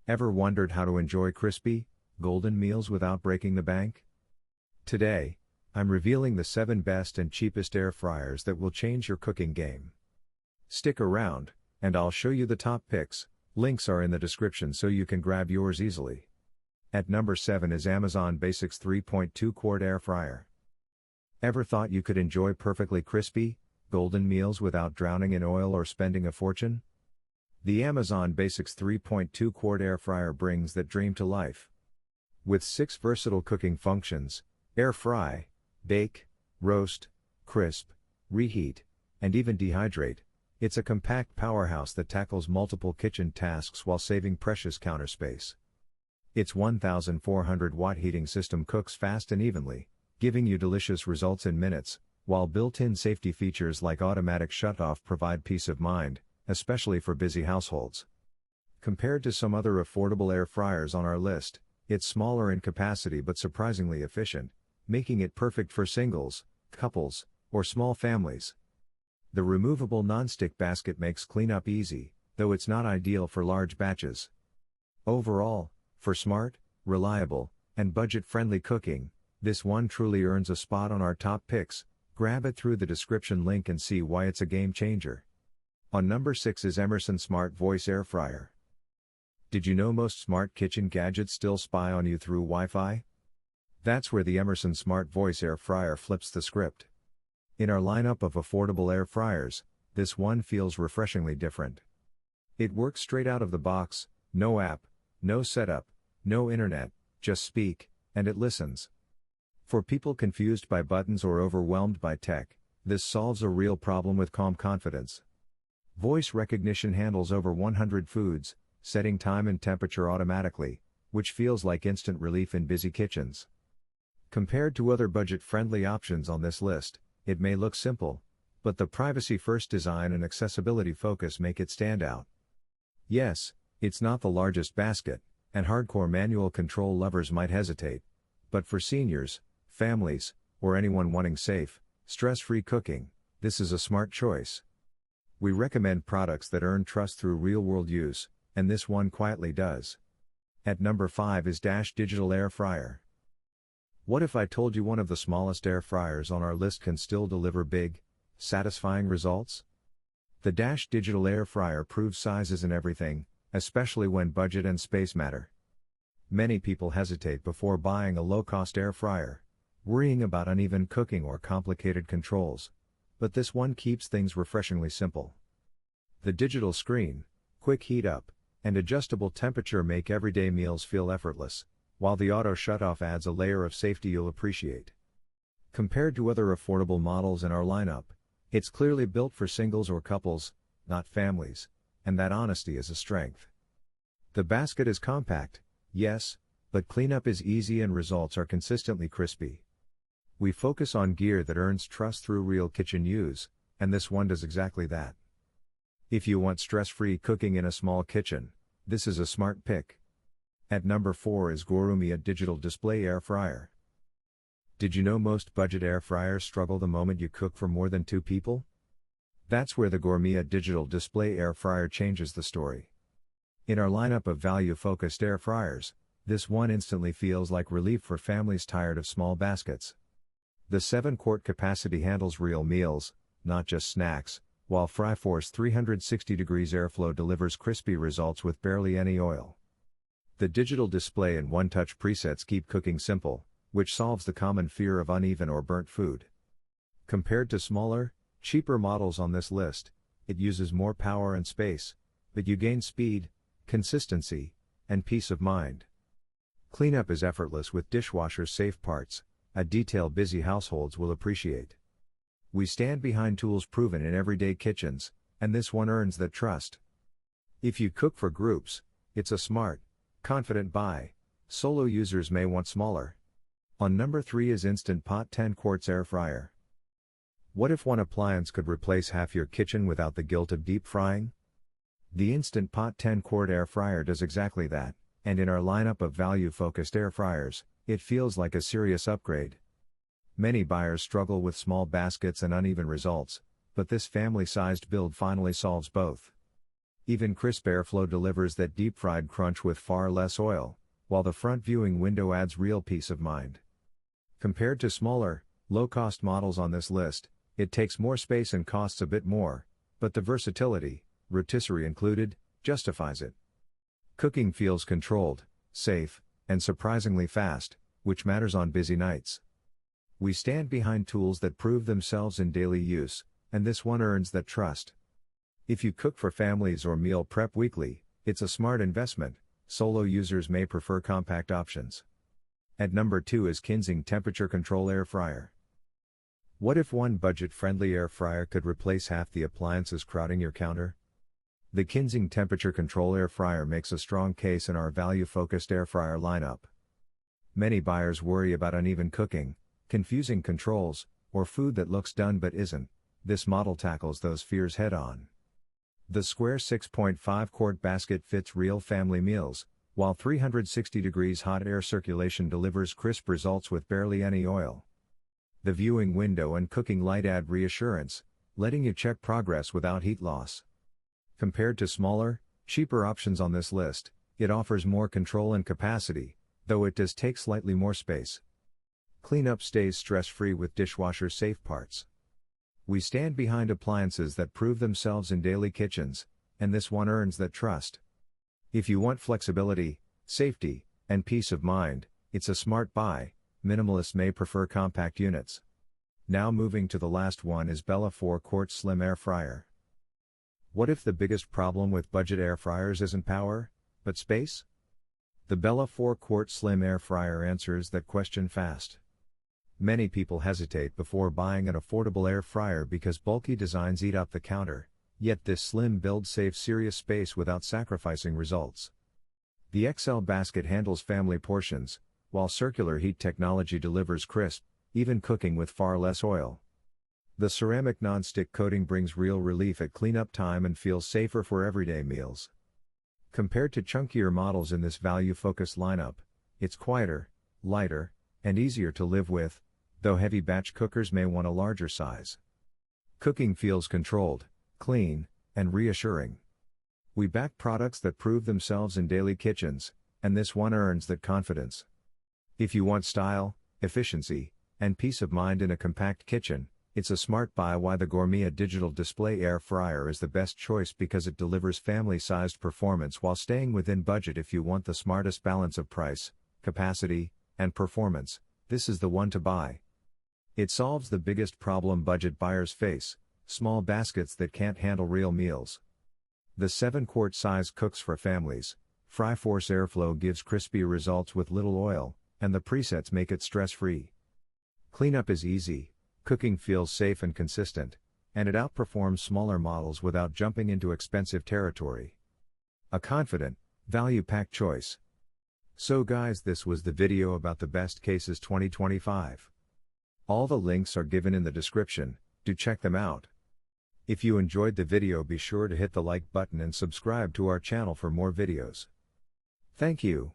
Ever wondered how to enjoy crispy, golden meals without breaking the bank? Today, I'm revealing the 7 best and cheapest air fryers that will change your cooking game. Stick around, and I'll show you the top picks. Links are in the description so you can grab yours easily. At number 7 is Amazon Basics 3.2 Quart Air Fryer. Ever thought you could enjoy perfectly crispy, golden meals without drowning in oil or spending a fortune? The Amazon Basics 3.2 Quart Air Fryer brings that dream to life. With 6 versatile cooking functions: air fry, bake, roast, crisp, reheat, and even dehydrate, it's a compact powerhouse that tackles multiple kitchen tasks while saving precious counter space. Its 1,400-watt heating system cooks fast and evenly, giving you delicious results in minutes, while built-in safety features like automatic shut-off provide peace of mind, especially for busy households. Compared to some other affordable air fryers on our list, it's smaller in capacity but surprisingly efficient, making it perfect for singles, couples, or small families. The removable non-stick basket makes cleanup easy, though it's not ideal for large batches. Overall, for smart, reliable, and budget-friendly cooking, this one truly earns a spot on our top picks. Grab it through the description link and see why it's a game changer. On number 6 is EmersonSmartVoice Air Fryer. Did you know most smart kitchen gadgets still spy on you through Wi-Fi? That's where the EmersonSmartVoice Air Fryer flips the script. In our lineup of affordable air fryers, this one feels refreshingly different. It works straight out of the box, no app, no setup, no internet, just speak, and it listens. For people confused by buttons or overwhelmed by tech, this solves a real problem with calm confidence. Voice recognition handles over 100 foods, setting time and temperature automatically, which feels like instant relief in busy kitchens. Compared to other budget-friendly options on this list, it may look simple, but the privacy-first design and accessibility focus make it stand out. Yes, it's not the largest basket, and hardcore manual control lovers might hesitate, but for seniors, families, or anyone wanting safe, stress-free cooking, this is a smart choice. We recommend products that earn trust through real-world use, and this one quietly does. At number 5 is Dash Digital Air Fryer. What if I told you one of the smallest air fryers on our list can still deliver big, satisfying results? The Dash Digital Air Fryer proves size isn't everything, especially when budget and space matter. Many people hesitate before buying a low-cost air fryer, worrying about uneven cooking or complicated controls, but this one keeps things refreshingly simple. The digital screen, quick heat up, and adjustable temperature make everyday meals feel effortless, while the auto shutoff adds a layer of safety you'll appreciate. Compared to other affordable models in our lineup, it's clearly built for singles or couples, not families, and that honesty is a strength. The basket is compact, yes, but cleanup is easy and results are consistently crispy. We focus on gear that earns trust through real kitchen use, and this one does exactly that. If you want stress-free cooking in a small kitchen, this is a smart pick. At number 4 is Gorumia Digital Display Air Fryer. Did you know most budget air fryers struggle the moment you cook for more than 2 people? That's where the Gorumia Digital Display Air Fryer changes the story. In our lineup of value-focused air fryers, this one instantly feels like relief for families tired of small baskets. The 7-quart capacity handles real meals, not just snacks, while Fryforce 360 degrees airflow delivers crispy results with barely any oil. The digital display and one-touch presets keep cooking simple, which solves the common fear of uneven or burnt food. Compared to smaller, cheaper models on this list, it uses more power and space, but you gain speed, consistency, and peace of mind. Cleanup is effortless with dishwasher-safe parts, a detail busy households will appreciate. We stand behind tools proven in everyday kitchens, and this one earns that trust. If you cook for groups, it's a smart, confident buy. Solo users may want smaller. On number 3 is Instant Pot 10 Quarts Air Fryer. What if one appliance could replace half your kitchen without the guilt of deep frying? The Instant Pot 10 Quart Air Fryer does exactly that, and in our lineup of value-focused air fryers, it feels like a serious upgrade. Many buyers struggle with small baskets and uneven results, but this family-sized build finally solves both. Even crisp airflow delivers that deep-fried crunch with far less oil, while the front viewing window adds real peace of mind. Compared to smaller, low-cost models on this list, it takes more space and costs a bit more, but the versatility, rotisserie included, justifies it. Cooking feels controlled, safe, and surprisingly fast, which matters on busy nights. We stand behind tools that prove themselves in daily use, and this one earns that trust. If you cook for families or meal prep weekly, it's a smart investment. Solo users may prefer compact options. At number 2 is Kinsing Temperature Control Air Fryer. What if one budget-friendly air fryer could replace half the appliances crowding your counter? The Kinsing Temperature Control Air Fryer makes a strong case in our value-focused air fryer lineup. Many buyers worry about uneven cooking, confusing controls, or food that looks done but isn't. This model tackles those fears head-on. The square 6.5 quart basket fits real family meals, while 360 degrees hot air circulation delivers crisp results with barely any oil. The viewing window and cooking light add reassurance, letting you check progress without heat loss. Compared to smaller, cheaper options on this list, it offers more control and capacity, though it does take slightly more space. Cleanup stays stress-free with dishwasher-safe parts. We stand behind appliances that prove themselves in daily kitchens, and this one earns that trust. If you want flexibility, safety, and peace of mind, it's a smart buy. Minimalists may prefer compact units. Now moving to the last one is Bella 4-quart Slim Air Fryer. What if the biggest problem with budget air fryers isn't power, but space? The Bella 4-quart Slim Air Fryer answers that question fast. Many people hesitate before buying an affordable air fryer because bulky designs eat up the counter, yet this slim build saves serious space without sacrificing results. The XL basket handles family portions, while circular heat technology delivers crisp, even cooking with far less oil. The ceramic non-stick coating brings real relief at cleanup time and feels safer for everyday meals. Compared to chunkier models in this value-focused lineup, it's quieter, lighter, and easier to live with, though heavy batch cookers may want a larger size. Cooking feels controlled, clean, and reassuring. We back products that prove themselves in daily kitchens, and this one earns that confidence. If you want style, efficiency, and peace of mind in a compact kitchen, it's a smart buy. Why the Gorumia digital display air fryer is the best choice because it delivers family-sized performance while staying within budget. If you want the smartest balance of price, capacity, and performance, this is the one to buy. It solves the biggest problem budget buyers face: small baskets that can't handle real meals. The 7-quart size cooks for families. Fry Force airflow gives crispy results with little oil, and the presets make it stress-free. Cleanup is easy, cooking feels safe and consistent, and it outperforms smaller models without jumping into expensive territory. A confident, value-packed choice. So guys, this was the video about the best cases 2025. All the links are given in the description, do check them out. If you enjoyed the video, be sure to hit the like button and subscribe to our channel for more videos. Thank you.